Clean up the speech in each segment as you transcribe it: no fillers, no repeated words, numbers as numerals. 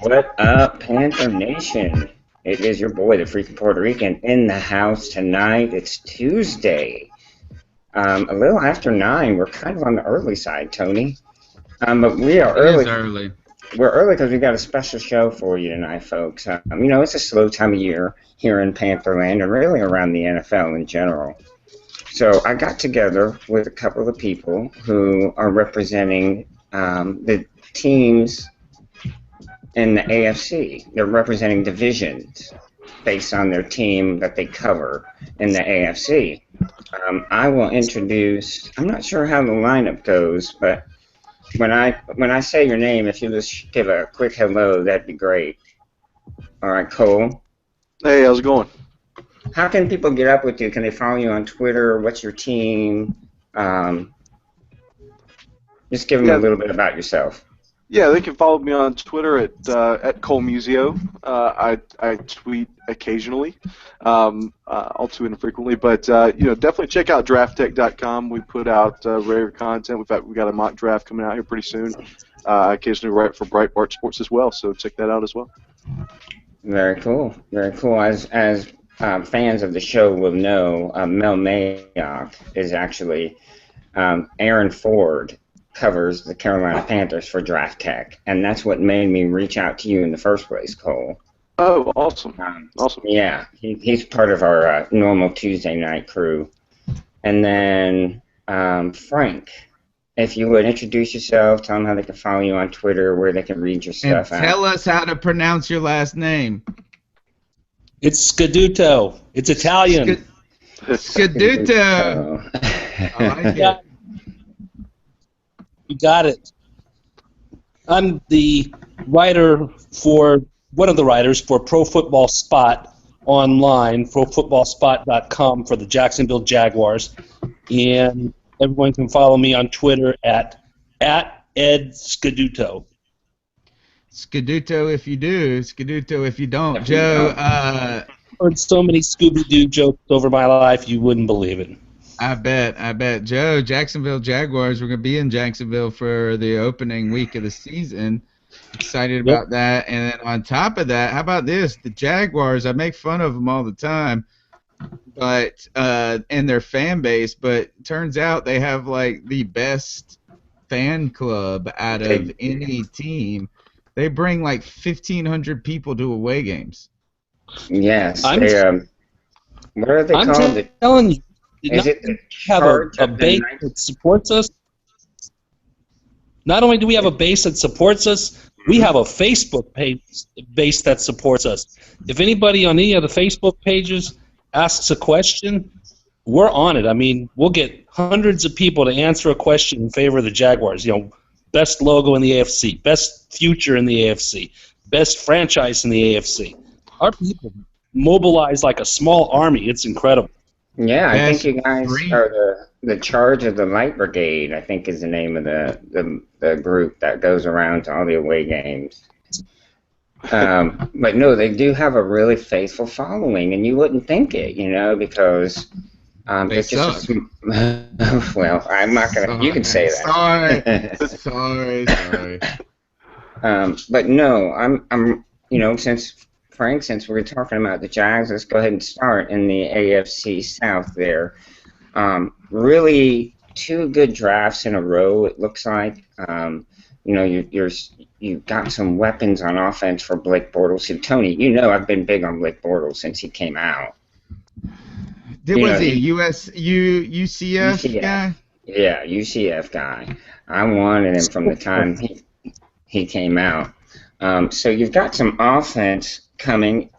What up, Panther Nation? It is your boy, the Freaking Puerto Rican, in the house tonight. It's Tuesday. A little after 9. We're kind of on the early side, Tony. But we are early. It is early. We're early because we got a special show for you tonight, folks. You know, it's a slow time of year here in Pantherland and really around the NFL in general. So I got together with a couple of people who are representing the teams in the AFC. They're representing divisions based on their team that they cover in the AFC. I will introduce, I'm not sure how the lineup goes, but when I say your name, if you just give a quick hello, that'd be great. All right, Cole. Hey, how's it going? How can people get up with you? Can they follow you on Twitter? What's your team? Just give them a little bit about yourself. Yeah, they can follow me on Twitter at Cole Muzio. I tweet occasionally, all too infrequently, but you know, definitely check out Drafttek.com. We put out rare content. In fact, we got a mock draft coming out here pretty soon. I occasionally write for Breitbart Sports as well, so check that out as well. Very cool. Very cool. As fans of the show will know, Mel Mayock is actually Aaron Ford covers the Carolina Panthers for Drafttek, and that's what made me reach out to you in the first place, Cole. Oh, awesome. Awesome. Yeah, he's part of our normal Tuesday night crew. And then Frank, if you would introduce yourself, tell them how they can follow you on Twitter, where they can read your stuff and tell us how to pronounce your last name. It's Scaduto. It's Italian. Scaduto. I like it. You got it. I'm the writer for, one of the writers for Pro Football Spot online, profootballspot.com for the Jacksonville Jaguars. And everyone can follow me on Twitter at Ed Scaduto. Scaduto if you do, Scaduto if you don't. Joe, I've heard so many Scooby-Doo jokes over my life, you wouldn't believe it. I bet. Joe, Jacksonville Jaguars, we're going to be in Jacksonville for the opening week of the season. Excited about that. And then on top of that, how about this? The Jaguars, I make fun of them all the time, but and their fan base, but turns out they have like the best fan club out of any team. They bring like 1,500 people to away games. Yes. What are they called? I'm telling you. Is it have a base that supports us? Not only do we have a base that supports us, we have a Facebook base that supports us. If anybody on any of the Facebook pages asks a question, we're on it. I mean, we'll get hundreds of people to answer a question in favor of the Jaguars. You know, best logo in the AFC, best future in the AFC, best franchise in the AFC. Our people mobilize like a small army. It's incredible. Yeah, I think you guys are the Charge of the Light Brigade, I think is the name of the group that goes around to all the away games. But no, they do have a really faithful following, and you wouldn't think it, you know, because they suck. Well, I'm not going to, you can say that. Sorry. But no, I'm you know, since we're talking about the Jags, let's go ahead and start in the AFC South there. Really, two good drafts in a row, it looks like. You know, you've got some weapons on offense for Blake Bortles. So, Tony, you know I've been big on Blake Bortles since he came out. Was he UCF guy? Yeah, UCF guy. I wanted him from the time he came out. So you've got some offense coming.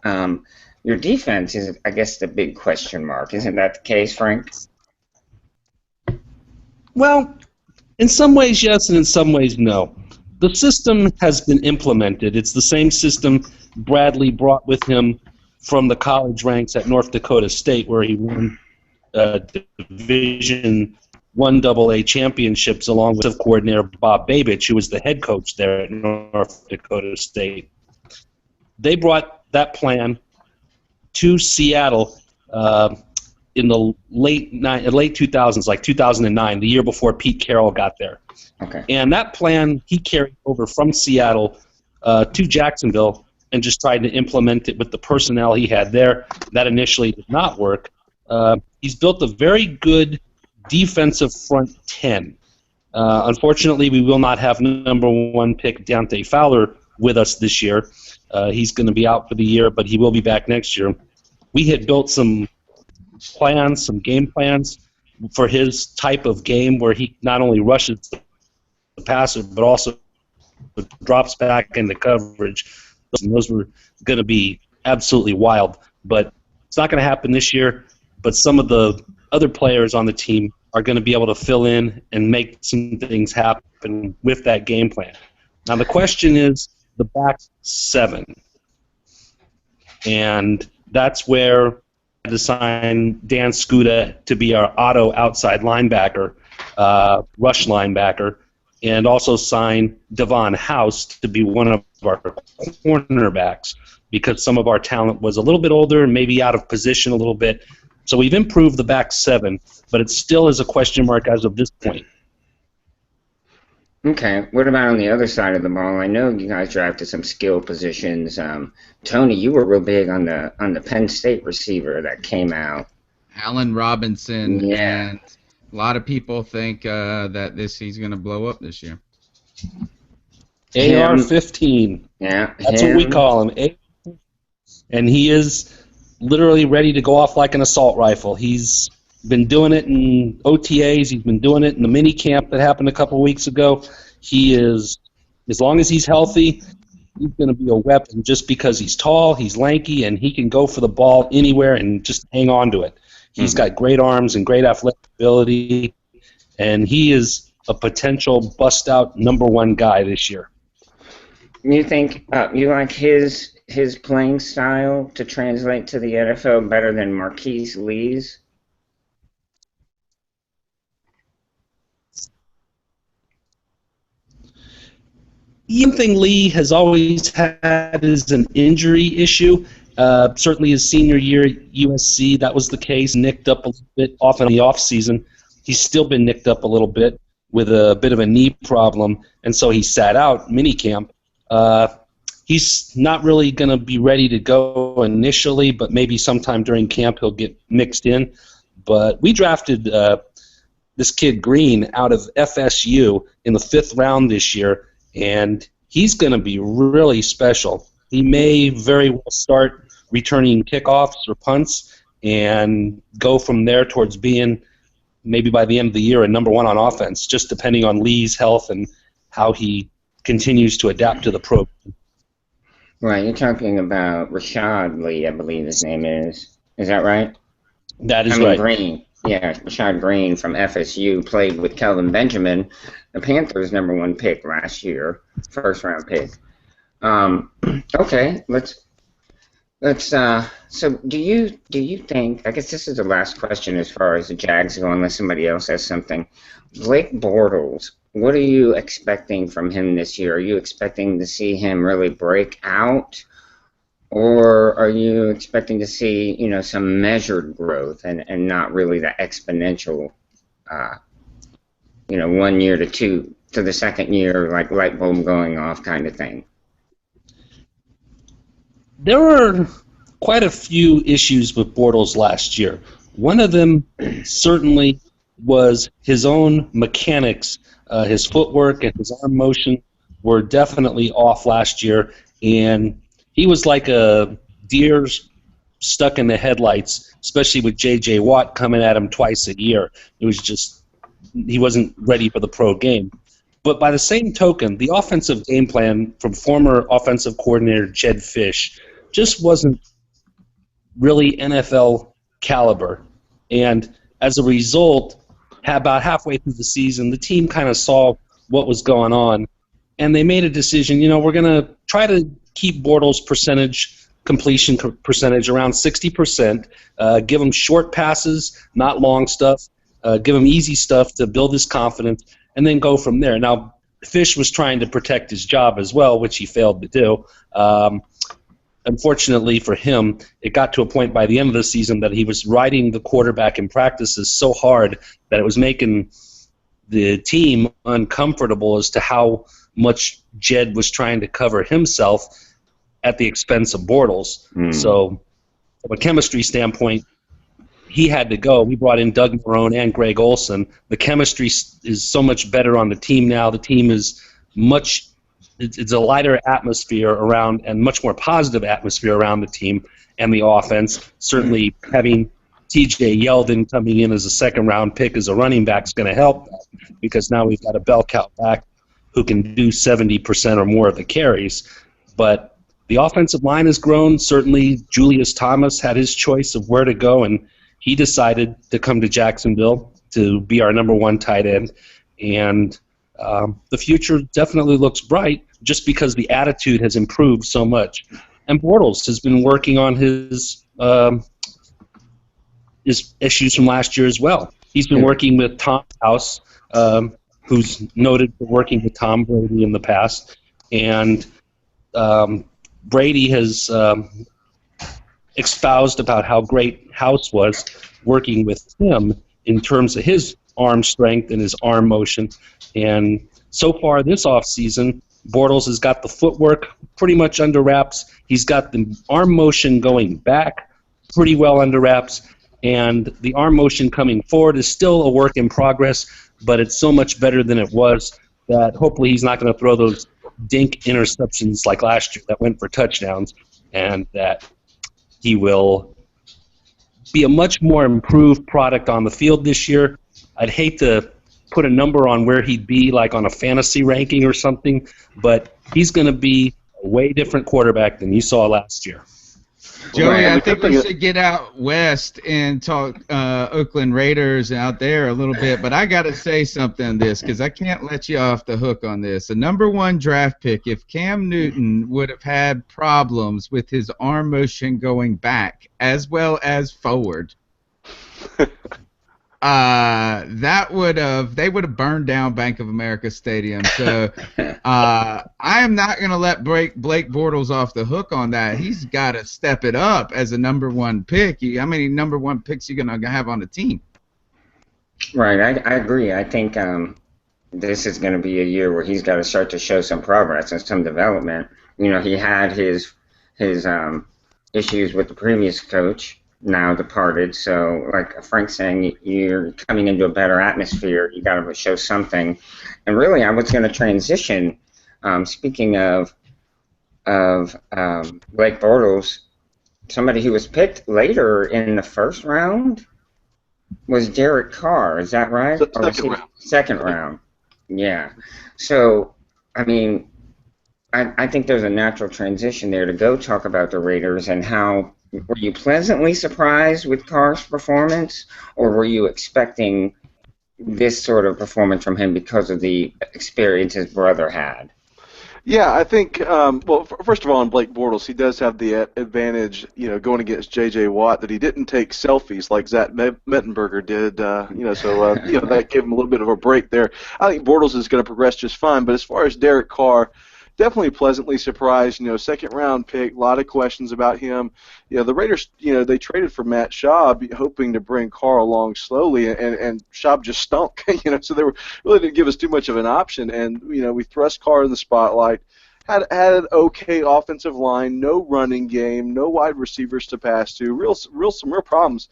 Your defense is, I guess, the big question mark. Isn't that the case, Frank? Well, in some ways, yes, and in some ways, no. The system has been implemented. It's the same system Bradley brought with him from the college ranks at North Dakota State, where he won Division I AA championships along with coordinator Bob Babich, who was the head coach there at North Dakota State. They brought that plan to Seattle in the late 2000s, like 2009, the year before Pete Carroll got there. Okay. And that plan he carried over from Seattle to Jacksonville and just tried to implement it with the personnel he had there. That initially did not work. He's built a very good defensive front 10. Unfortunately, we will not have number 1 pick Dante Fowler with us this year. He's going to be out for the year, but he will be back next year. We had built some plans, some game plans for his type of game where he not only rushes the passer but also drops back into coverage. And those were going to be absolutely wild. But it's not going to happen this year. But some of the other players on the team are going to be able to fill in and make some things happen with that game plan. Now the question is the back 7. And that's where I had to sign Dan Scaduto to be our auto outside linebacker, rush linebacker, and also sign Devon House to be one of our cornerbacks because some of our talent was a little bit older and maybe out of position a little bit. So we've improved the back 7, but it still is a question mark as of this point. Okay. What about on the other side of the ball? I know you guys drafted some skill positions. Tony, you were real big on the Penn State receiver that came out. Allen Robinson. Yeah. And a lot of people think that he's going to blow up this year. AR-15. Yeah. That's what we call him. And he is literally ready to go off like an assault rifle. He's been doing it in OTAs. He's been doing it in the mini camp that happened a couple weeks ago. He is, as long as he's healthy, he's going to be a weapon just because he's tall, he's lanky, and he can go for the ball anywhere and just hang on to it. He's got great arms and great athletic ability, and he is a potential bust-out number 1 guy this year. You think you like his playing style to translate to the NFL better than Marquise Lee's? One thing Lee has always had is an injury issue. Certainly his senior year at USC, that was the case. Nicked up a little bit off in the offseason. He's still been nicked up a little bit with a bit of a knee problem, and so he sat out minicamp. He's not really going to be ready to go initially, but maybe sometime during camp he'll get mixed in. But we drafted this kid Green out of FSU in the 5th round this year, and he's going to be really special. He may very well start returning kickoffs or punts and go from there towards being, maybe by the end of the year, a number 1 on offense, just depending on Lee's health and how he continues to adapt to the program. Right, you're talking about Rashad Lee, I believe his name is. Is that right? That is right. Green. Yeah, Rashad Green from FSU played with Kelvin Benjamin, the Panthers' number 1 pick last year, 1st round pick. Okay, let's. So do you think? I guess this is the last question as far as the Jags go, unless somebody else has something. Blake Bortles, what are you expecting from him this year? Are you expecting to see him really break out, or are you expecting to see some measured growth and not really the exponential, 1 year to 2 to the 2nd year like light bulb going off kind of thing? There were quite a few issues with Bortles last year. One of them certainly was his own mechanics. His footwork and his arm motion were definitely off last year, and he was like a deer stuck in the headlights, especially with J.J. Watt coming at him twice a year. It was just, he wasn't ready for the pro game. But by the same token, the offensive game plan from former offensive coordinator Jed Fish just wasn't really NFL caliber. And as a result, about halfway through the season, the team kind of saw what was going on, and they made a decision, we're going to try to keep Bortles' completion percentage around 60%, give him short passes, not long stuff, give him easy stuff to build his confidence, and then go from there. Now, Fish was trying to protect his job as well, which he failed to do. unfortunately for him, it got to a point by the end of the season that he was riding the quarterback in practices so hard that it was making the team uncomfortable as to how much Jed was trying to cover himself at the expense of Bortles. So from a chemistry standpoint, he had to go. We brought in Doug Marrone and Greg Olson. The chemistry is so much better on the team now. The team is it's a lighter atmosphere around and much more positive atmosphere around the team and the offense. Certainly having TJ Yeldon coming in as a second-round pick as a running back is going to help that, because now we've got a bell cow back who can do 70% or more of the carries. But the offensive line has grown. Certainly Julius Thomas had his choice of where to go, and he decided to come to Jacksonville to be our number one tight end. And the future definitely looks bright just because the attitude has improved so much. And Bortles has been working on his issues from last year as well. He's been working with Tom House, who's noted for working with Tom Brady in the past. And Brady has espoused about how great House was working with him in terms of his arm strength and his arm motion. And so far this offseason, Bortles has got the footwork pretty much under wraps. He's got the arm motion going back pretty well under wraps. And the arm motion coming forward is still a work in progress, but it's so much better than it was that hopefully he's not going to throw those dink interceptions like last year that went for touchdowns, and that he will be a much more improved product on the field this year. I'd hate to put a number on where he'd be, like on a fantasy ranking or something, but he's going to be a way different quarterback than you saw last year. Joey, I think we should get out west and talk Oakland Raiders out there a little bit, but I got to say something on this because I can't let you off the hook on this. A number one draft pick, if Cam Newton would have had problems with his arm motion going back as well as forward, they would have burned down Bank of America Stadium. So I am not going to let Blake Bortles off the hook on that. He's got to step it up as a number one pick. How many number one picks are you going to have on the team? Right, I agree. I think this is going to be a year where he's got to start to show some progress and some development. You know, he had his issues with the previous coach, now departed. So, like Frank's saying, you're coming into a better atmosphere. You got to show something. And really, I was going to transition. Speaking of Blake Bortles, somebody who was picked later in the first round was Derek Carr. Is that right? Second round. Yeah. So, I mean, I think there's a natural transition there to go talk about the Raiders and how. Were you pleasantly surprised with Carr's performance, or were you expecting this sort of performance from him because of the experience his brother had? Yeah, I think, well, first of all, on Blake Bortles, he does have the advantage, you know, going against J.J. Watt, that he didn't take selfies like Zach Mettenberger did, so that gave him a little bit of a break there. I think Bortles is going to progress just fine, but as far as Derek Carr, definitely pleasantly surprised. You know, second-round pick, a lot of questions about him. You know, the Raiders, they traded for Matt Schaub, hoping to bring Carr along slowly, and Schaub just stunk. So they really didn't give us too much of an option. And we thrust Carr in the spotlight. Had an okay offensive line, no running game, no wide receivers to pass to, some real problems.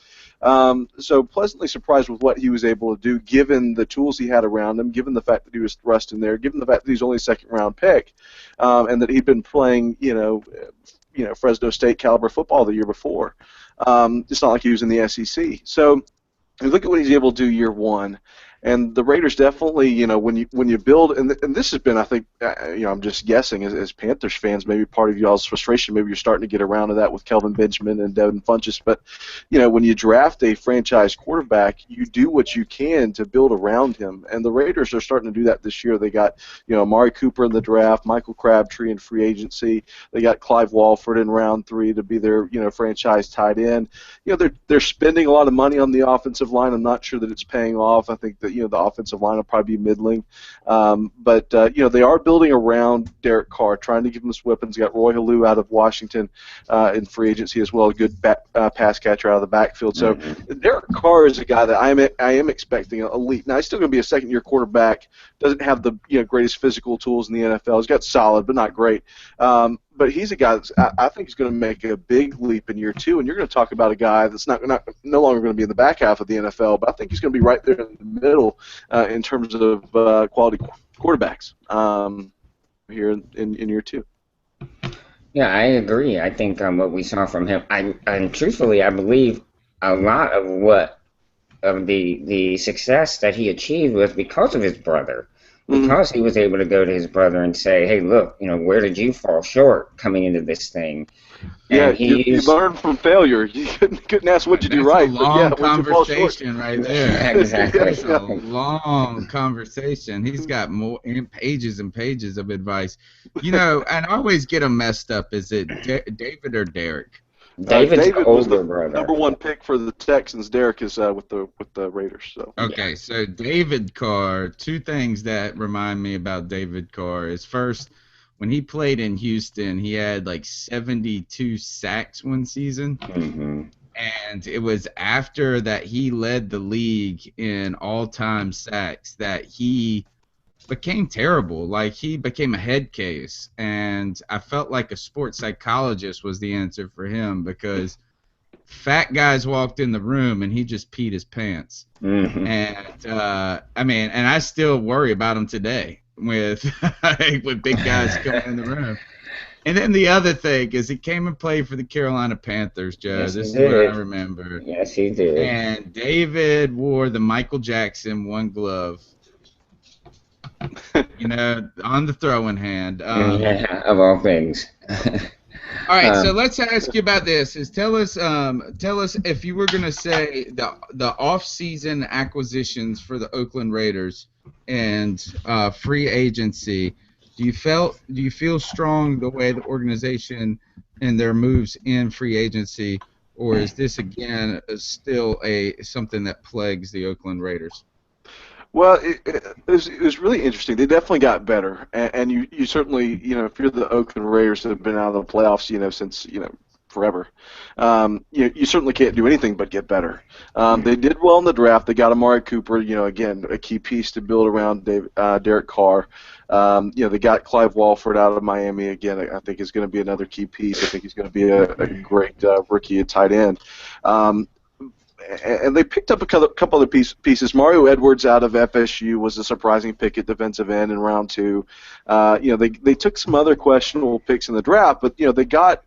So pleasantly surprised with what he was able to do, given the tools he had around him, given the fact that he was thrust in there, given the fact that he's only a second-round pick, and that he'd been playing, Fresno State caliber football the year before. It's not like he was in the SEC. So you look at what he's able to do year one. And the Raiders definitely, when you build, and this has been, I think, I'm just guessing, as Panthers fans, maybe part of y'all's frustration, maybe you're starting to get around to that with Kelvin Benjamin and Devin Funchess, but, when you draft a franchise quarterback, you do what you can to build around him, and the Raiders are starting to do that this year. They got, Amari Cooper in the draft, Michael Crabtree in free agency, they got Clive Walford in round 3 to be their, franchise tight end. They're spending a lot of money on the offensive line. I'm not sure that it's paying off. I think that, the offensive line will probably be middling. But they are building around Derek Carr, trying to give him some weapons. Got Roy Halou out of Washington in free agency as well, a good pass catcher out of the backfield. So Derek Carr is a guy that I am expecting elite. Now he's still going to be a second-year quarterback. Doesn't have the greatest physical tools in the NFL. He's got solid, but not great. But he's a guy that I think is going to make a big leap in year 2, and you're going to talk about a guy that's no longer going to be in the back half of the NFL, but I think he's going to be right there in the middle in terms of quality quarterbacks here in year 2. Yeah, I agree. I think what we saw from him, and truthfully, I believe a lot of the success that he achieved was because of his brother. Because he was able to go to his brother and say, hey, look, where did you fall short coming into this thing? Yeah, you learn from failure. You couldn't ask what you do right. That's a long conversation right there. Exactly. That's a long conversation. He's got more pages and pages of advice. And I always get them messed up. Is it David or Derek? David was the brother. number 1 pick for the Texans. Derek is with the Raiders. So. Okay, so David Carr, 2 things that remind me about David Carr is, first, when he played in Houston, he had like 72 sacks one season. And it was after that he led the league in all-time sacks that he became terrible. Like, he became a head case, and I felt like a sports psychologist was the answer for him, because fat guys walked in the room and he just peed his pants. And and I still worry about him today with big guys coming in the room. And then the other thing is he came and played for the Carolina Panthers, Joe. Yes, this is what I remember. Yes, he did. And David wore the Michael Jackson 1 glove. On the throwing hand. Of all things. All right, so let's ask you about this. Tell us if you were going to say the off-season acquisitions for the Oakland Raiders and free agency. Do you feel strong the way the organization and their moves in free agency, or is this again still something that plagues the Oakland Raiders? Well, it was really interesting. They definitely got better, and you certainly, if you're the Oakland Raiders that have been out of the playoffs, since forever, you certainly can't do anything but get better. They did well in the draft. They got Amari Cooper, again, a key piece to build around Derek Carr. They got Clive Walford out of Miami again. I think is going to be another key piece. I think he's going to be a great rookie at tight end. And they picked up a couple other pieces. Mario Edwards out of FSU was a surprising pick at defensive end in round 2. They took some other questionable picks in the draft, but they got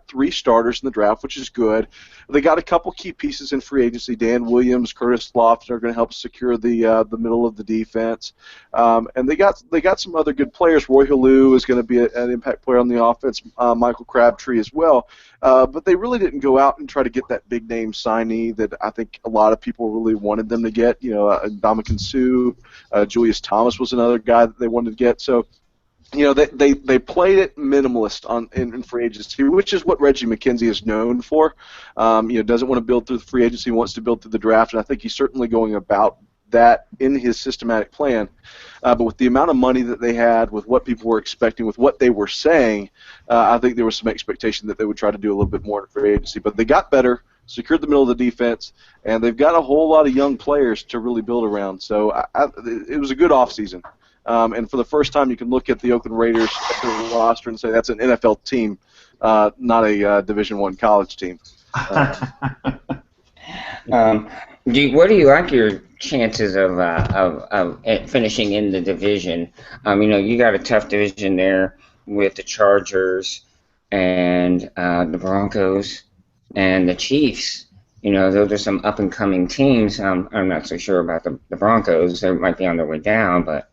3 starters in the draft, which is good. They got a couple key pieces in free agency. Dan Williams, Curtis Lofton are going to help secure the middle of the defense, and they got some other good players. Roy Halou is going to be an impact player on the offense. Michael Crabtree as well. But they really didn't go out and try to get that big name signee that I think a lot of people really wanted them to get. Ndamukong Suh, Julius Thomas was another guy that they wanted to get. So, they played it minimalist in free agency, which is what Reggie McKenzie is known for. Doesn't want to build through the free agency, wants to build through the draft, and I think he's certainly going about that in his systematic plan. But with the amount of money that they had, with what people were expecting, with what they were saying, I think there was some expectation that they would try to do a little bit more in free agency. But they got better, secured the middle of the defense, and they've got a whole lot of young players to really build around. So it was a good offseason. And for the first time, you can look at the Oakland Raiders roster and say that's an NFL team, not a Division I college team. What do you like your chances of finishing in the division? You got a tough division there with the Chargers and the Broncos and the Chiefs. Those are some up-and-coming teams. I'm not so sure about the Broncos. They might be on their way down, but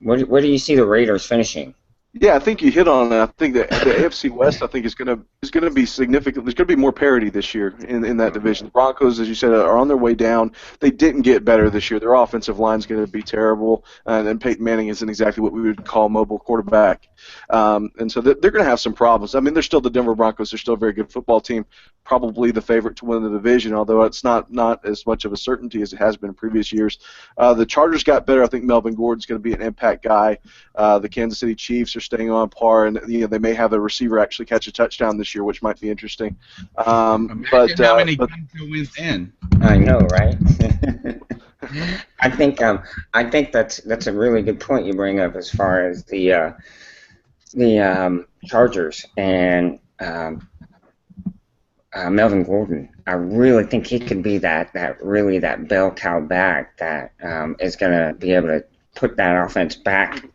where do you see the Raiders finishing? Yeah, I think you hit on it. I think that the AFC West, I think, is gonna be significant. There's gonna be more parity this year in that division. The Broncos, as you said, are on their way down. They didn't get better this year. Their offensive line is going to be terrible, and Peyton Manning isn't exactly what we would call a mobile quarterback. And so they're going to have some problems. I mean, they're still the Denver Broncos. They're still a very good football team, probably the favorite to win the division, although it's not as much of a certainty as it has been in previous years. The Chargers got better. I think Melvin Gordon's going to be an impact guy. The Kansas City Chiefs are staying on par, and they may have a receiver actually catch a touchdown this year, which might be interesting. Imagine how many games he'll win in. I know, right? I think that's a really good point you bring up as far as the Chargers and Melvin Gordon. I really think he could be that bell cow back that is going to be able to put that offense back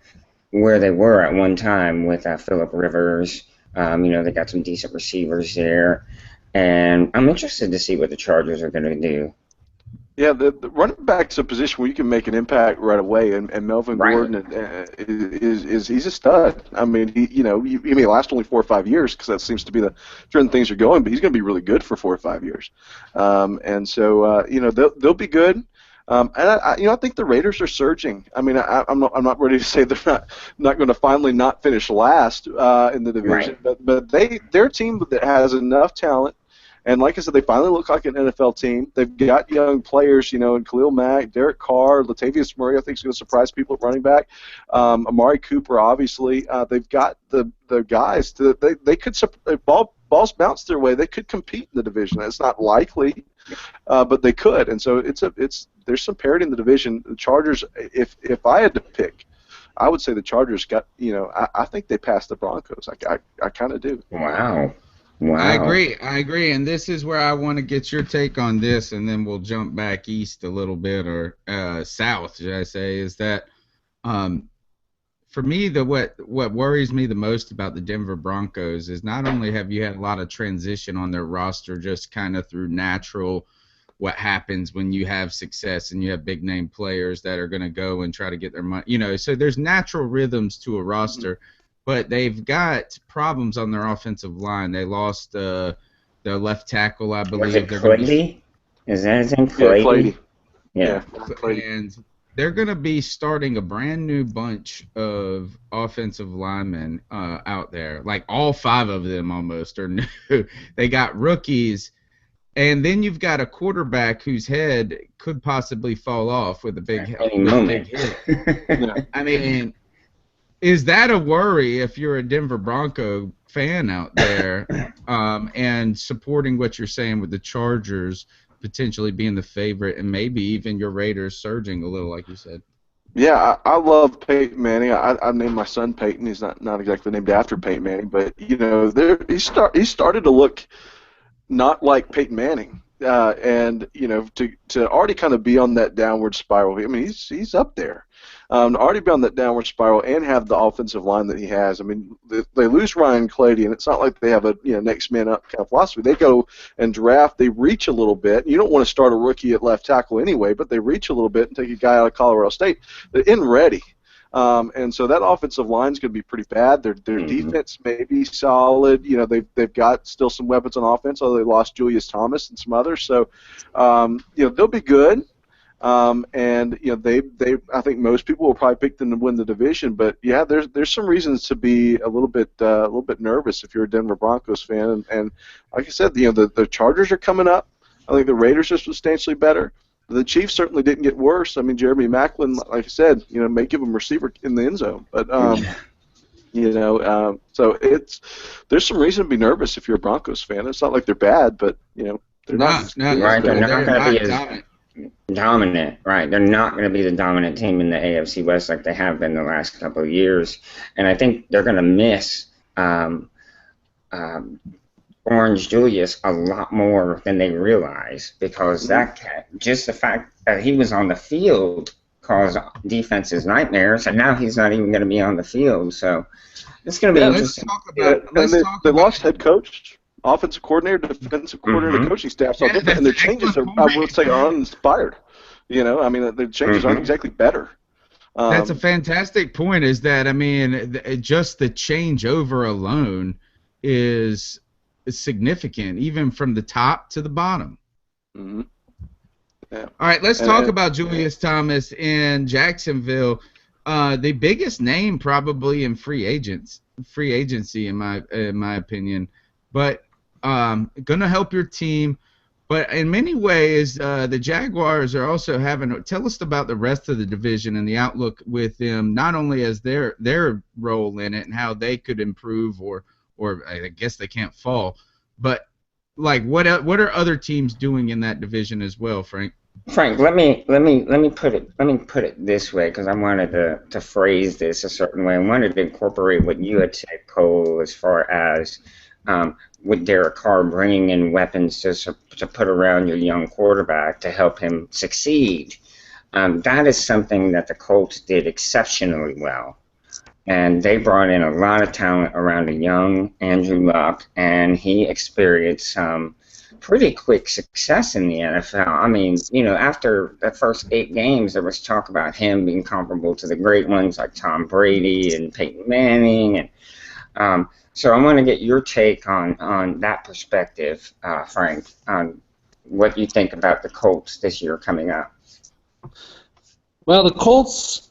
where they were at one time with Phillip Rivers. They got some decent receivers there, and I'm interested to see what the Chargers are going to do. Yeah, the running back's a position where you can make an impact right away, and Melvin Gordon he's a stud. I mean, he may last only 4 or 5 years because that seems to be the trend things are going, but he's going to be really good for 4 or 5 years, and so they'll be good. And I think the Raiders are surging. I mean, I'm not ready to say they're not going to finally not finish last in the division, right. but they're a team that has enough talent. And like I said, they finally look like an NFL team. They've got young players, in Khalil Mack, Derek Carr, Latavius Murray. I think is going to surprise people at running back. Amari Cooper, obviously. They've got the guys. They could balls bounce their way. They could compete in the division. It's not likely, but they could. And so there's some parity in the division. The Chargers, if I had to pick, I would say the Chargers got. I think they passed the Broncos. I kind of do. Wow. I agree, and this is where I want to get your take on this, and then we'll jump back east a little bit, or south, should I say, is that for me, what worries me the most about the Denver Broncos is not only have you had a lot of transition on their roster just kind of through natural what happens when you have success and you have big-name players that are going to go and try to get their money, so there's natural rhythms to a roster. Mm-hmm. But they've got problems on their offensive line. They lost their left tackle, I believe. Was it Clady? Is that his name? Clady? Yeah. And they're going to be starting a brand new bunch of offensive linemen out there. Like all 5 of them almost are new. They got rookies. And then you've got a quarterback whose head could possibly fall off with a big hit. I mean, is that a worry if you're a Denver Bronco fan out there and supporting what you're saying with the Chargers potentially being the favorite and maybe even your Raiders surging a little, like you said? Yeah, I love Peyton Manning. I named my son Peyton. He's not exactly named after Peyton Manning, but he started to look not like Peyton Manning, and to already kind of be on that downward spiral. I mean, he's up there. Already be on that downward spiral and have the offensive line that he has. I mean, they lose Ryan Clady, and it's not like they have a next man up kind of philosophy. They go and draft. They reach a little bit. You don't want to start a rookie at left tackle anyway, but they reach a little bit and take a guy out of Colorado State. They're in ready. And so that offensive line is going to be pretty bad. Their defense may be solid. They've got still some weapons on offense, although they lost Julius Thomas and some others. So, they'll be good. And I think most people will probably pick them to win the division. But yeah, there's some reasons to be a little bit nervous if you're a Denver Broncos fan. And like I said, the Chargers are coming up. I think the Raiders are substantially better. The Chiefs certainly didn't get worse. I mean, Jeremy Maclin, like I said, may give them receiver in the end zone. But so there's some reason to be nervous if you're a Broncos fan. It's not like they're bad, but they're not right. They're not going to be as dominant, right? They're not going to be the dominant team in the AFC West like they have been the last couple of years, and I think they're going to miss Orange Julius a lot more than they realize because just the fact that he was on the field caused defenses nightmares, and now he's not even going to be on the field. So it's going to be interesting. They lost head coach, offensive coordinator, defensive coordinator, coaching staff, so different, and their changes are, I would say, are uninspired. I mean, the changes aren't exactly better. That's a fantastic point. Is that, I mean, just the changeover alone is significant, even from the top to the bottom. Mm-hmm. Yeah. All right, let's talk about Julius Thomas in Jacksonville. The biggest name probably in free agency in my opinion, but gonna help your team. But in many ways, the Jaguars are also having. Tell us about the rest of the division and the outlook with them, not only as their role in it and how they could improve, or I guess they can't fall, but like what are other teams doing in that division as well, Frank? Frank, let me put it this way, because I wanted to phrase this a certain way. I wanted to incorporate what you had said, Cole, as far as with Derek Carr bringing in weapons to put around your young quarterback to help him succeed. That is something that the Colts did exceptionally well. And they brought in a lot of talent around a young Andrew Luck, and he experienced some pretty quick success in the NFL. I mean, you know, after the first 8 games, there was talk about him being comparable to the great ones like Tom Brady and Peyton Manning. And so I want to get your take on that perspective, Frank, on what you think about the Colts this year coming up. Well, the Colts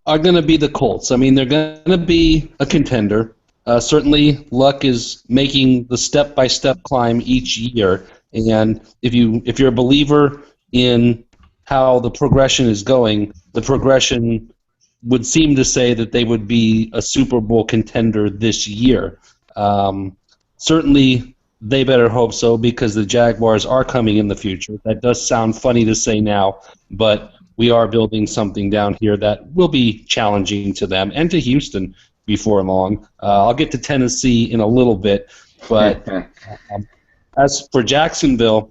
are going to be the Colts. I mean, they're going to be a contender. Certainly, Luck is making the step-by-step climb each year, and if you're a believer in how the progression is going, the progression would seem to say that they would be a Super Bowl contender this year. Certainly, they better hope so, because the Jaguars are coming in the future. That does sound funny to say now, but we are building something down here that will be challenging to them and to Houston before long. I'll get to Tennessee in a little bit, but as for Jacksonville,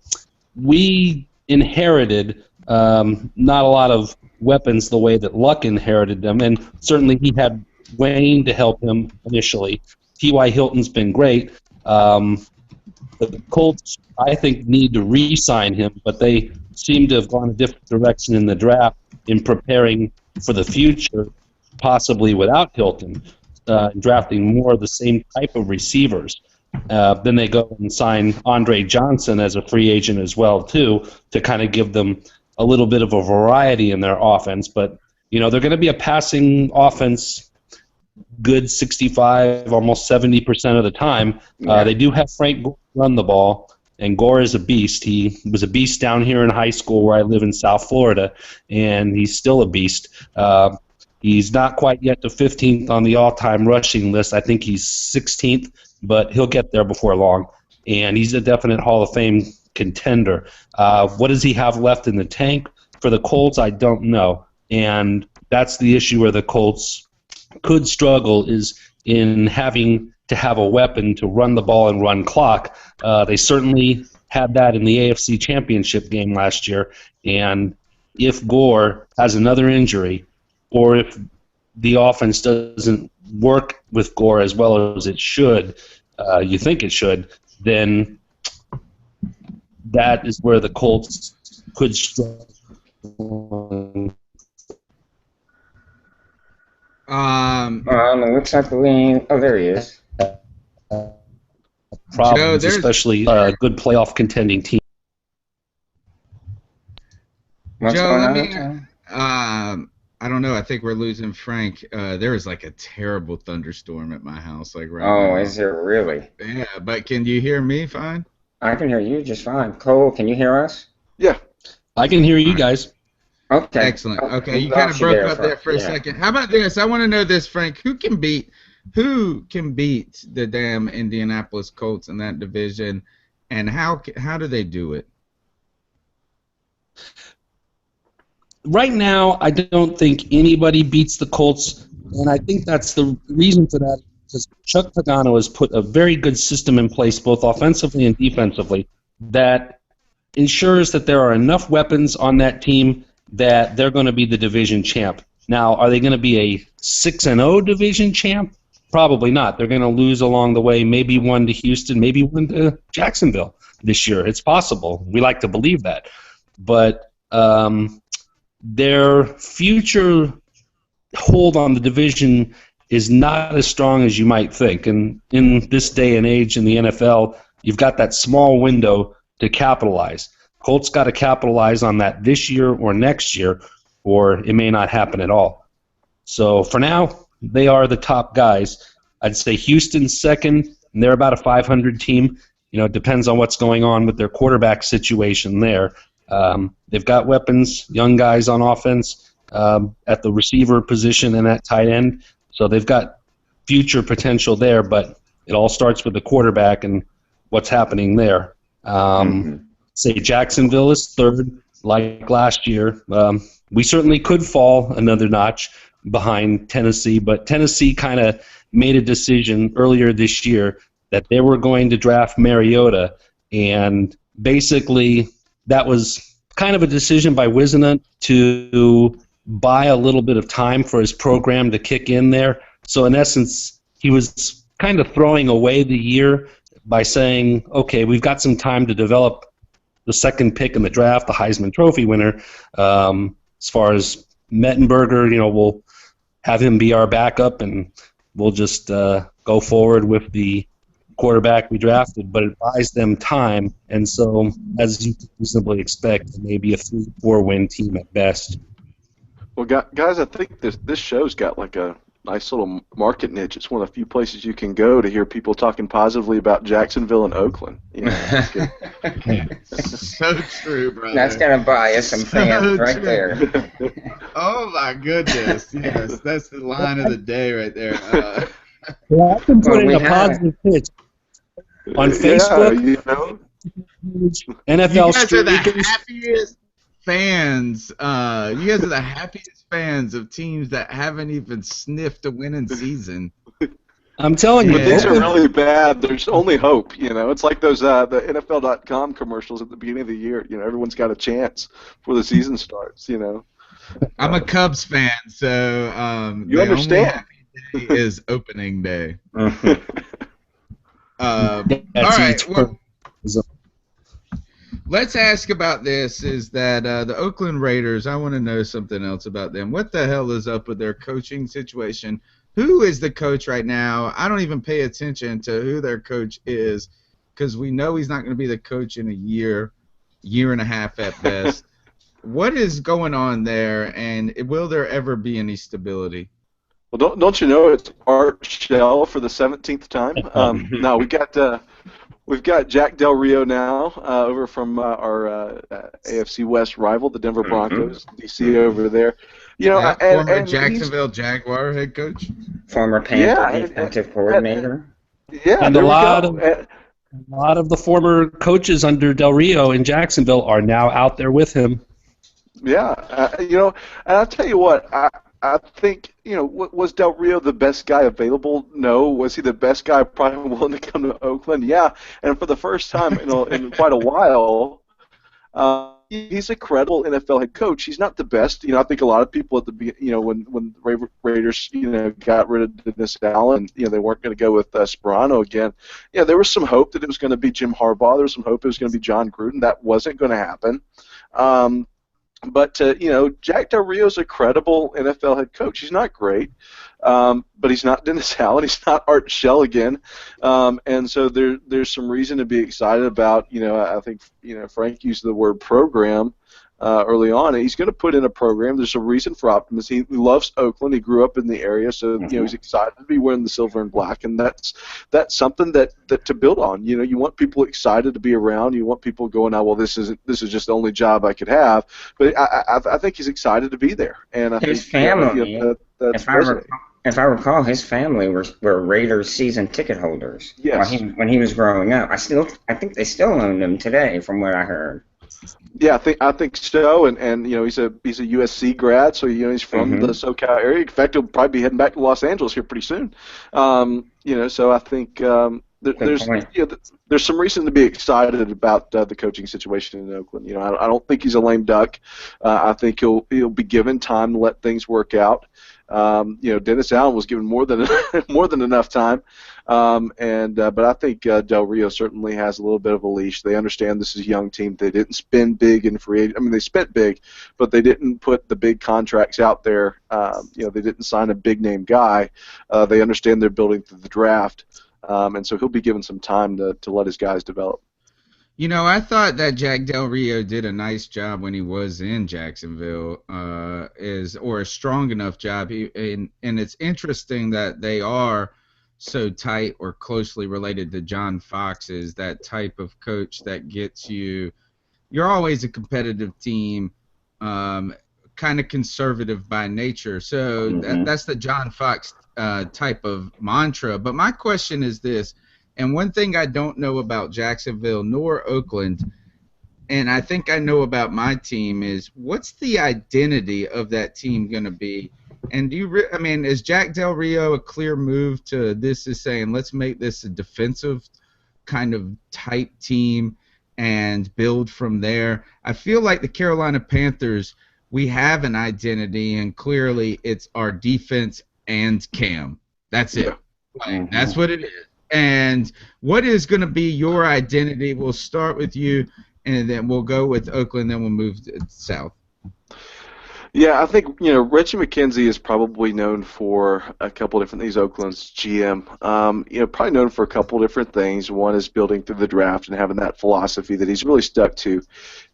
we inherited not a lot of weapons the way that Luck inherited them, and certainly he had Wayne to help him initially. T.Y. Hilton's been great. The Colts, I think, need to re-sign him, but they seem to have gone a different direction in the draft in preparing for the future, possibly without Hilton, drafting more of the same type of receivers. Then they go and sign Andre Johnson as a free agent as well, too, to kind of give them a little bit of a variety in their offense. But, you know, they're going to be a passing offense good 65, almost 70% of the time. They do have Frank Gore run the ball, and Gore is a beast. He was a beast down here in high school where I live in South Florida, and he's still a beast. He's not quite yet to 15th on the all-time rushing list. I think he's 16th, but he'll get there before long. And he's a definite Hall of Fame contender. What does he have left in the tank for the Colts? I don't know. And that's the issue where the Colts could struggle, is in having to have a weapon to run the ball and run clock. They certainly had that in the AFC Championship game last year. And if Gore has another injury, or if the offense doesn't work with Gore as well as it should, you think it should, then that is where the Colts could struggle. It looks like there he is. Problems, especially a good playoff contending team. Joe, I don't know. I think we're losing Frank. There is like a terrible thunderstorm at my house, like right now. Oh, is there really? Yeah, but can you hear me fine? I can hear you just fine. Cole, can you hear us? Yeah. I can hear you guys. Okay. Excellent. Okay, you kind of broke up there for a second. How about this? I want to know this, Frank. Who can beat the damn Indianapolis Colts in that division, and how do they do it? Right now, I don't think anybody beats the Colts, and I think that's the reason for that, because Chuck Pagano has put a very good system in place, both offensively and defensively, that ensures that there are enough weapons on that team that they're going to be the division champ. Now, are they going to be a 6-0 division champ? Probably not. They're going to lose along the way, maybe one to Houston, maybe one to Jacksonville this year. It's possible. We like to believe that. But their future hold on the division is not as strong as you might think. And in this day and age in the NFL, you've got that small window to capitalize. Colts got to capitalize on that this year or next year, or it may not happen at all. So for now, they are the top guys. I'd say Houston's second, and they're about a 500 team. You know, it depends on what's going on with their quarterback situation there. They've got weapons, young guys on offense at the receiver position and at tight end. So they've got future potential there, but it all starts with the quarterback and what's happening there. Say Jacksonville is third, like last year. We certainly could fall another notch behind Tennessee, but Tennessee kind of made a decision earlier this year that they were going to draft Mariota, and basically that was kind of a decision by Wisnant to buy a little bit of time for his program to kick in there. So in essence, he was kind of throwing away the year by saying, okay, we've got some time to develop the second pick in the draft, the Heisman Trophy winner. As far as Mettenberger, you know, we'll have him be our backup, and we'll just go forward with the quarterback we drafted. But it buys them time, and so as you reasonably expect, maybe a 3-4 win team at best. Well, guys, I think this show's got like a nice little market niche. It's one of the few places you can go to hear people talking positively about Jacksonville and Oakland. You know, So true, brother. That's gonna buy us some fans right there. Oh my goodness! Yes, that's the line of the day right there. Well, I can put in a positive pitch on Facebook. You know? NFL You guys are Street. the happiest fans. You guys are the happiest fans of teams that haven't even sniffed a winning season. I'm telling you, When things are Oakland- really bad, there's only hope. You know, it's like those the NFL.com commercials at the beginning of the year. You know, everyone's got a chance before the season starts. You know, I'm a Cubs fan, so You the understand. only happy day is opening day. Mhm. All That's right. each Well, let's ask about this. Is that the Oakland Raiders? I want to know something else about them. What the hell is up with their coaching situation? Who is the coach right now? I don't even pay attention to who their coach is because we know he's not going to be the coach in a year and a half at best. What is going on there, and will there ever be any stability? well, don't you know it's Art Shell for the 17th time? No, we've got Jack Del Rio now over from our AFC West rival, the Denver Broncos, DC over there. You know, Former and Jacksonville Jaguar head coach. Former Panther Yeah, defensive coordinator. yeah, And there a we lot go. of- A lot of the former coaches under Del Rio in Jacksonville are now out there with him. Yeah, you know, and I'll tell you what, I think, you know, was Del Rio the best guy available? No. Was he the best guy probably willing to come to Oakland? Yeah. And for the first time in quite a while, he's a credible NFL head coach. He's not the best. You know, I think a lot of people when the Raiders, you know, got rid of Dennis Allen, you know, they weren't going to go with Sperano again. Yeah, there was some hope that it was going to be Jim Harbaugh. There was some hope it was going to be John Gruden. That wasn't going to happen. But you know, Jack Del Rio's a credible NFL head coach. He's not great, but he's not Dennis Allen. He's not Art Shell again, and so there's some reason to be excited about. You know, I think, you know, Frank used the word program early on, and he's going to put in a program. There's a reason for optimism. He loves Oakland. He grew up in the area, so you know, he's excited to be wearing the silver and black, and that's something that to build on. You know, you want people excited to be around. You want people going, "Oh, well, this is just the only job I could have." But I think he's excited to be there, and I His think family, you know, that's if I recall, his family were Raiders season ticket holders. Yes. When he was growing up. I think they still own them today, from what I heard. Yeah, I think so, and you know, he's a USC grad, so you know, he's from the SoCal area. In fact, he'll probably be heading back to Los Angeles here pretty soon. You know, so I think there's some reason to be excited about the coaching situation in Oakland. You know, I don't think he's a lame duck. I think he'll be given time to let things work out, Dennis Allen was given more than more than enough time, but I think Del Rio certainly has a little bit of a leash. They understand this is a young team. They didn't spend big in free agent. I mean, they spent big, but they didn't put the big contracts out there. They didn't sign a big name guy. They understand they're building through the draft, and so he'll be given some time to let his guys develop. I thought that Jack Del Rio did a nice job when he was in Jacksonville, or a strong enough job. And it's interesting that they are so tight or closely related to John Fox, is that type of coach that gets you. You're always a competitive team, kind of conservative by nature. So that's the John Fox type of mantra. But my question is this. And one thing I don't know about Jacksonville nor Oakland, and I think I know about my team, is what's the identity of that team going to be? And is Jack Del Rio a clear move to this, is saying let's make this a defensive kind of type team and build from there? I feel like the Carolina Panthers, we have an identity, and clearly it's our defense and Cam. That's it. That's what it is. And what is going to be your identity? We'll start with you, and then we'll go with Oakland, then we'll move south. Yeah, I think Reggie McKenzie is probably known for a couple different things. Oakland's GM, probably known for a couple different things. One is building through the draft and having that philosophy that he's really stuck to,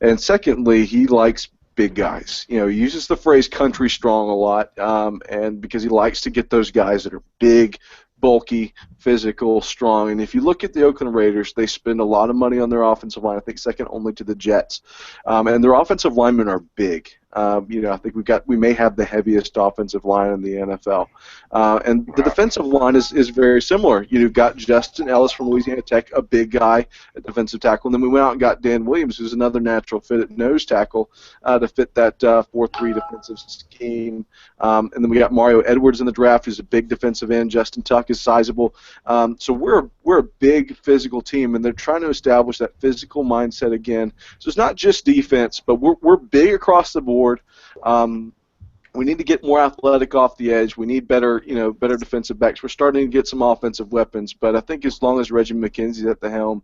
and secondly, he likes big guys. He uses the phrase "country strong" a lot, and because he likes to get those guys that are big, bulky, physical, strong. And if you look at the Oakland Raiders, they spend a lot of money on their offensive line, I think second only to the Jets. And their offensive linemen are big. I think we may have the heaviest offensive line in the NFL. And the defensive line is very similar. You've got Justin Ellis from Louisiana Tech, a big guy at defensive tackle. And then we went out and got Dan Williams, who's another natural fit at nose tackle to fit that 4-3 defensive scheme. And then we got Mario Edwards in the draft, who's a big defensive end. Justin Tuck is sizable. So we're a big physical team, and they're trying to establish that physical mindset again. So it's not just defense, but we're big across the board. We need to get more athletic off the edge. We need better defensive backs. We're starting to get some offensive weapons, but I think as long as Reggie McKenzie's at the helm,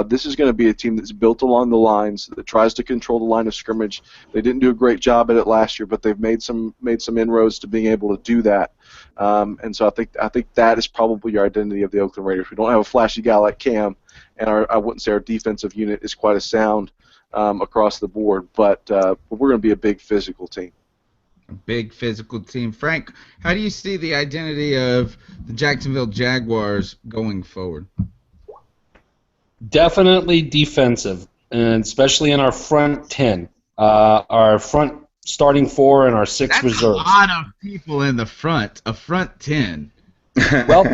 this is going to be a team that's built along the lines, that tries to control the line of scrimmage. They didn't do a great job at it last year, but they've made some inroads to being able to do that. And so I think that is probably your identity of the Oakland Raiders. We don't have a flashy guy like Cam, and I wouldn't say our defensive unit is quite as sound across the board, but we're going to be a big physical team. A big physical team. Frank, how do you see the identity of the Jacksonville Jaguars going forward? Definitely defensive, and especially in our front 10. Our front starting 4 and our 6 reserves. That's a lot of people in the front. A front 10. Well,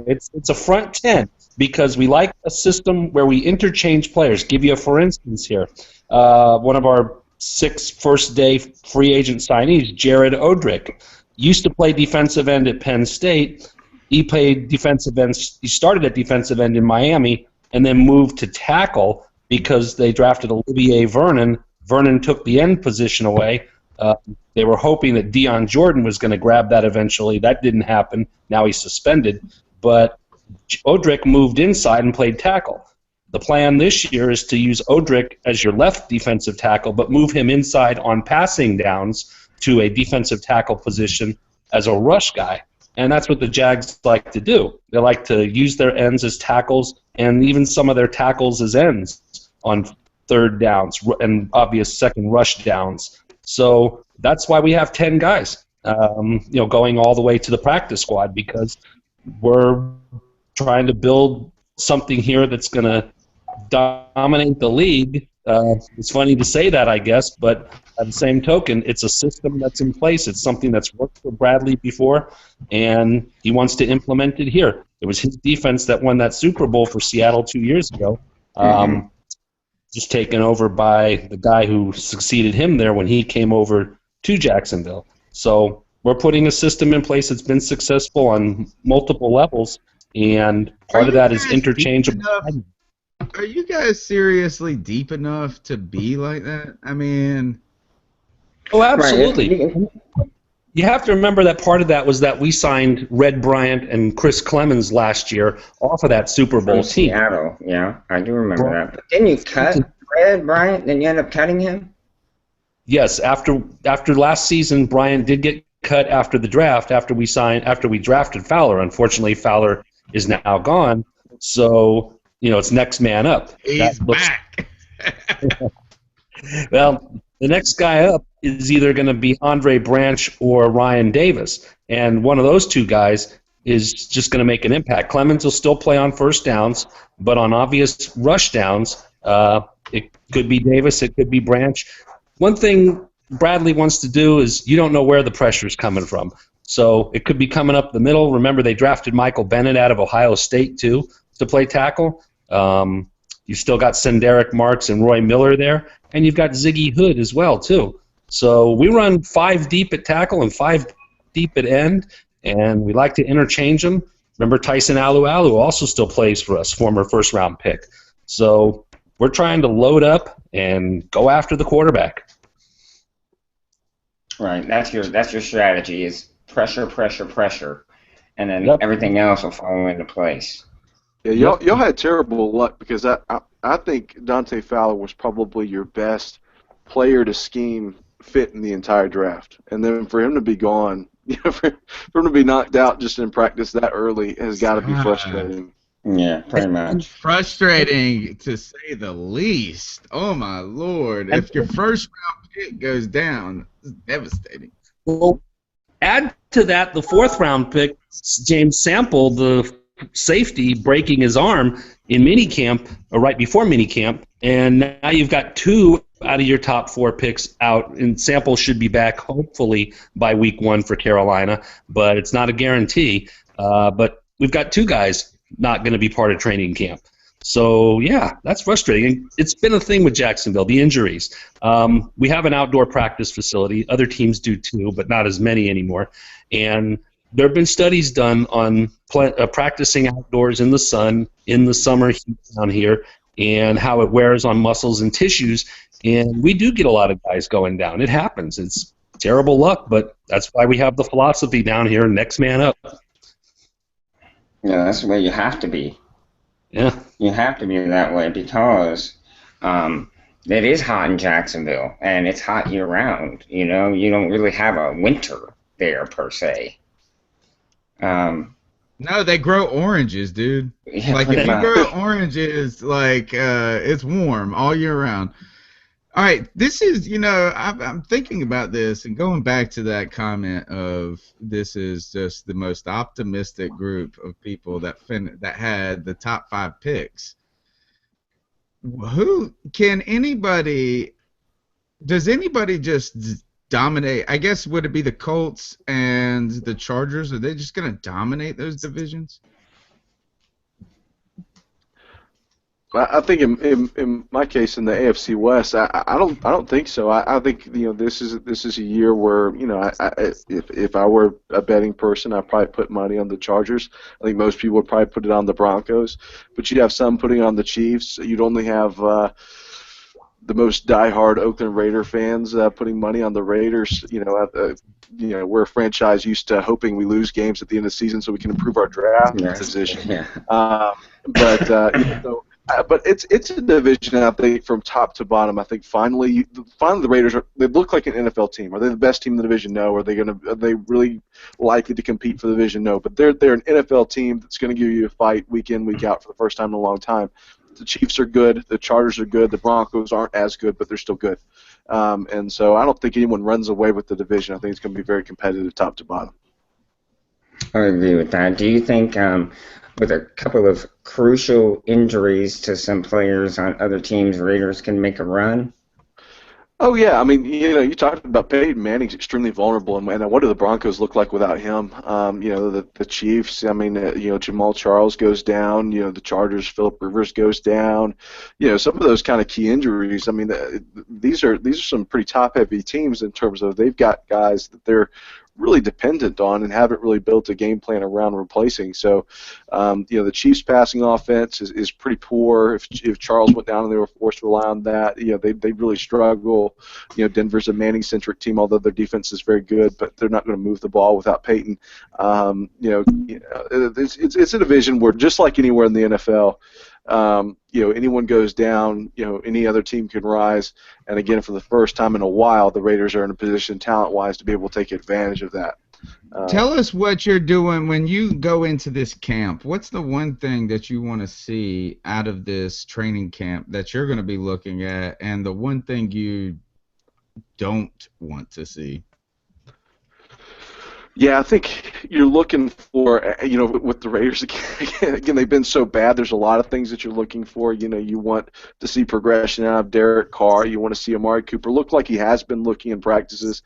it's a front 10 because we like a system where we interchange players. Give you a for instance here. One of our 6 first-day free agent signees, Jared Odrick, used to play defensive end at Penn State. He played defensive end. He started at defensive end in Miami and then moved to tackle because they drafted Olivier Vernon. Vernon took the end position away. They were hoping that Deion Jordan was going to grab that eventually. That didn't happen. Now he's suspended. But Odrick moved inside and played tackle. The plan this year is to use Odrick as your left defensive tackle, but move him inside on passing downs to a defensive tackle position as a rush guy. And that's what the Jags like to do. They like to use their ends as tackles and even some of their tackles as ends on third downs and obvious second rush downs. So that's why we have 10 guys, going all the way to the practice squad, because we're trying to build something here that's going to dominate the league. It's funny to say that, I guess, but at the same token, it's a system that's in place. It's something that's worked for Bradley before, and he wants to implement it here. It was his defense that won that Super Bowl for Seattle 2 years ago, just taken over by the guy who succeeded him there when he came over to Jacksonville. So we're putting a system in place that's been successful on multiple levels, and part of that is interchangeable. Are you guys seriously deep enough to be like that? I mean... Oh, absolutely. You have to remember that part of that was that we signed Red Bryant and Chris Clemens last year off of that Super Bowl From team. Seattle, yeah, I do remember that. But didn't you cut Red Bryant? Then you end up cutting him? Yes, after last season, Bryant did get cut after the draft. After we drafted Fowler. Unfortunately, Fowler is now gone. So it's next man up. He's back. Well, the next guy up is either going to be Andre Branch or Ryan Davis, and one of those two guys is just going to make an impact. Clemens will still play on first downs, but on obvious rush downs, it could be Davis, it could be Branch. One thing Bradley wants to do is you don't know where the pressure is coming from. So it could be coming up the middle. Remember, they drafted Michael Bennett out of Ohio State, too, to play tackle. You've still got Senderick Marks and Roy Miller there, and you've got Ziggy Hood as well, too. So we run 5 deep at tackle and 5 deep at end, and we like to interchange them. Remember, Tyson Alualu also still plays for us, former first-round pick. So we're trying to load up and go after the quarterback. Right, that's your strategy is pressure, pressure, pressure, and then everything else will fall into place. Yeah, y'all had terrible luck because I think Dante Fowler was probably your best player to scheme fit in the entire draft, and then for him to be gone, for him to be knocked out just in practice that early has got to be frustrating. Yeah, pretty much. Frustrating to say the least. Oh my Lord! If your first round pick goes down, it's devastating. Well, add to that the 4th round pick, James Sample, the safety, breaking his arm in minicamp, or right before minicamp, and now you've got 2 out of your top 4 picks out, and Sample should be back hopefully by week 1 for Carolina, but it's not a guarantee. But we've got 2 guys not going to be part of training camp. So, yeah, that's frustrating. It's been a thing with Jacksonville, the injuries. We have an outdoor practice facility. Other teams do too, but not as many anymore. And there have been studies done on practicing outdoors in the sun, in the summer heat down here, and how it wears on muscles and tissues. And we do get a lot of guys going down. It happens. It's terrible luck, but that's why we have the philosophy down here, next man up. Yeah, that's the way you have to be. Yeah. You have to be that way because it is hot in Jacksonville, and it's hot year-round. You don't really have a winter there, per se. No, they grow oranges, dude. Yeah, like, if you grow oranges, like, it's warm all year round. All right, this is, I'm thinking about this and going back to that comment of this is just the most optimistic group of people that had the top 5 picks. Does anybody just dominate? I guess would it be the Colts and the Chargers? Are they just going to dominate those divisions? I think in my case in the AFC West, I don't think so. I think this is a year where if I were a betting person, I'd probably put money on the Chargers. I think most people would probably put it on the Broncos, but you'd have some putting on the Chiefs. You'd only have the most diehard Oakland Raider fans putting money on the Raiders. We're a franchise used to hoping we lose games at the end of the season so we can improve our draft position. Yeah. But it's a division, I think, from top to bottom. I think finally the Raiders they look like an NFL team. Are they the best team in the division? No. Are they really likely to compete for the division? No. But they're an NFL team that's going to give you a fight week in, week out for the first time in a long time. The Chiefs are good. The Chargers are good. The Broncos aren't as good, but they're still good. And so I don't think anyone runs away with the division. I think it's going to be very competitive top to bottom. I agree with that. Do you think with a couple of crucial injuries to some players on other teams, Raiders can make a run? Oh, yeah. I mean, you talked about Peyton Manning's extremely vulnerable, and what do the Broncos look like without him? The Chiefs, Jamal Charles goes down. The Chargers, Phillip Rivers goes down. Some of those kind of key injuries. I mean, these are some pretty top-heavy teams in terms of they've got guys that they're really dependent on and haven't really built a game plan around replacing. So, the Chiefs' passing offense is pretty poor. If Charles went down and they were forced to rely on that, they really struggle. Denver's a Manning-centric team, although their defense is very good, but they're not going to move the ball without Peyton. It's a division where, just like anywhere in the NFL, anyone goes down, any other team can rise. And again, for the first time in a while, the Raiders are in a position, talent-wise, to be able to take advantage of that. Tell us what you're doing when you go into this camp. What's the one thing that you want to see out of this training camp that you're going to be looking at, and the one thing you don't want to see? Yeah, I think you're looking for, with the Raiders, again, they've been so bad, there's a lot of things that you're looking for. You want to see progression out of Derek Carr. You want to see Amari Cooper look like he has been looking in practices.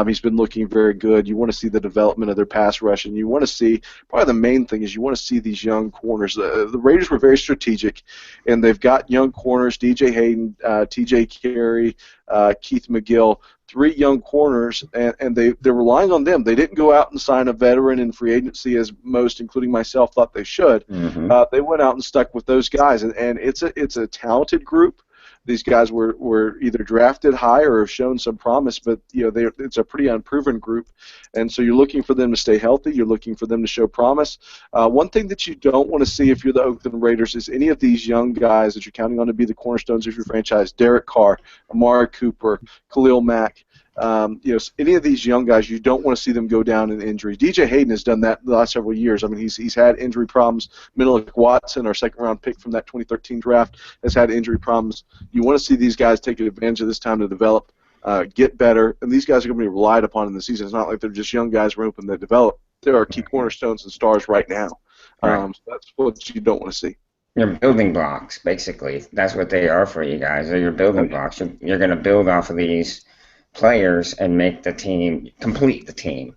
He's been looking very good. You want to see the development of their pass rush, and you want to see, probably the main thing is you want to see these young corners. The Raiders were very strategic, and they've got young corners, DJ Hayden, TJ Carey, Keith McGill, 3 young corners, and they're relying on them. They didn't go out and sign a veteran in free agency, as most, including myself, thought they should. Mm-hmm. They went out and stuck with those guys, and it's a talented group. These guys were either drafted high or have shown some promise, but it's a pretty unproven group, and so you're looking for them to stay healthy. You're looking for them to show promise. One thing that you don't want to see if you're the Oakland Raiders is any of these young guys that you're counting on to be the cornerstones of your franchise: Derek Carr, Amari Cooper, Khalil Mack. Any of these young guys, you don't want to see them go down in injury. DJ Hayden has done that the last several years. I mean, he's had injury problems. Menelik Watson, our second-round pick from that 2013 draft, has had injury problems. You want to see these guys take advantage of this time to develop, get better, and these guys are going to be relied upon in the season. It's not like they're just young guys we're hoping that develop. There are key cornerstones and stars right now. Right. So that's what you don't want to see. You're building blocks, basically. That's what they are for you guys. They're your building blocks. You're going to build off of these players and make the team, complete the team.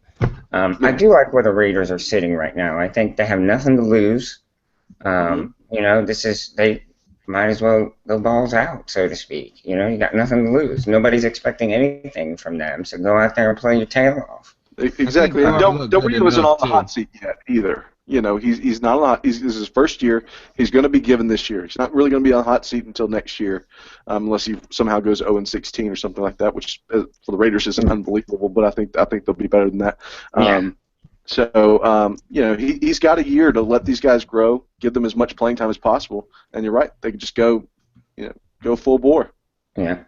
I do like where the Raiders are sitting right now. I think they have nothing to lose. They might as well go balls out, so to speak. You got nothing to lose. Nobody's expecting anything from them, so go out there and play your tail off. Exactly. And Del isn't on the hot seat yet either. He's not on. This is his first year. He's going to be given this year. He's not really going to be on the hot seat until next year, unless he somehow goes 0-16 or something like that, which for the Raiders isn't unbelievable. But I think they'll be better than that. He's got a year to let these guys grow, give them as much playing time as possible. And you're right. They can just go full bore. Yeah.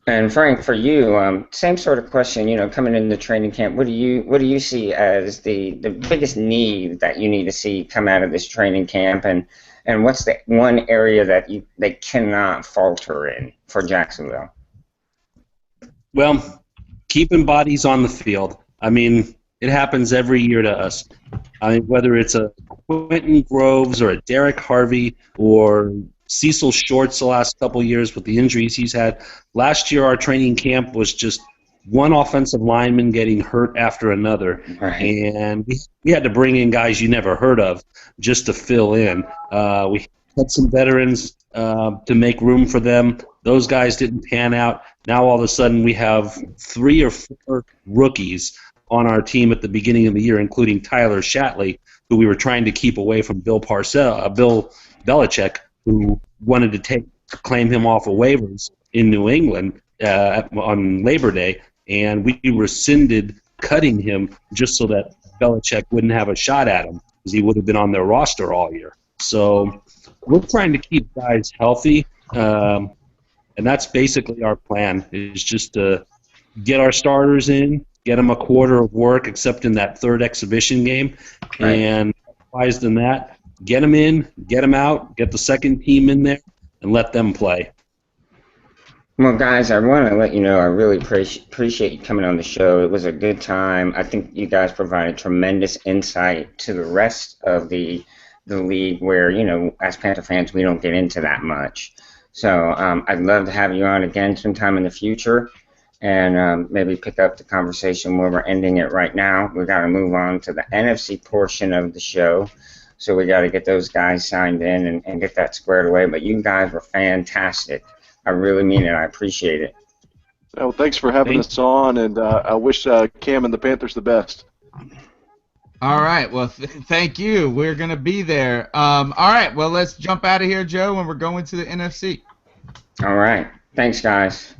And Frank, for you, same sort of question. Coming into training camp, what do you see as the biggest need that you need to see come out of this training camp, and what's the one area that they cannot falter in for Jacksonville? Well, keeping bodies on the field. I mean, it happens every year to us. I mean, whether it's a Quentin Groves or a Derek Harvey or Cecil Shorts the last couple of years with the injuries he's had. Last year, our training camp was just one offensive lineman getting hurt after another, and we had to bring in guys you never heard of just to fill in. We had some veterans to make room for them. Those guys didn't pan out. Now all of a sudden we have 3 or 4 rookies on our team at the beginning of the year, including Tyler Shatley, who we were trying to keep away from Bill Belichick, who wanted to claim him off of waivers in New England on Labor Day, and we rescinded cutting him just so that Belichick wouldn't have a shot at him, because he would have been on their roster all year. So we're trying to keep guys healthy, and that's basically our plan, is just to get our starters in, get them a quarter of work, except in that third exhibition game, and otherwise than that, get them in, get them out, get the second team in there, and let them play. Well, guys, I want to let you know I really appreciate you coming on the show. It was a good time. I think you guys provided tremendous insight to the rest of the league where, as Panther fans, we don't get into that much. So I'd love to have you on again sometime in the future and maybe pick up the conversation where we're ending it right now. We've got to move on to the NFC portion of the show. So we got to get those guys signed in and get that squared away. But you guys were fantastic. I really mean it. I appreciate it. Well, thanks for having us on, and I wish Cam and the Panthers the best. All right. Well, thank you. We're going to be there. All right. Well, let's jump out of here, Joe, and we're going to the NFC. All right. Thanks, guys.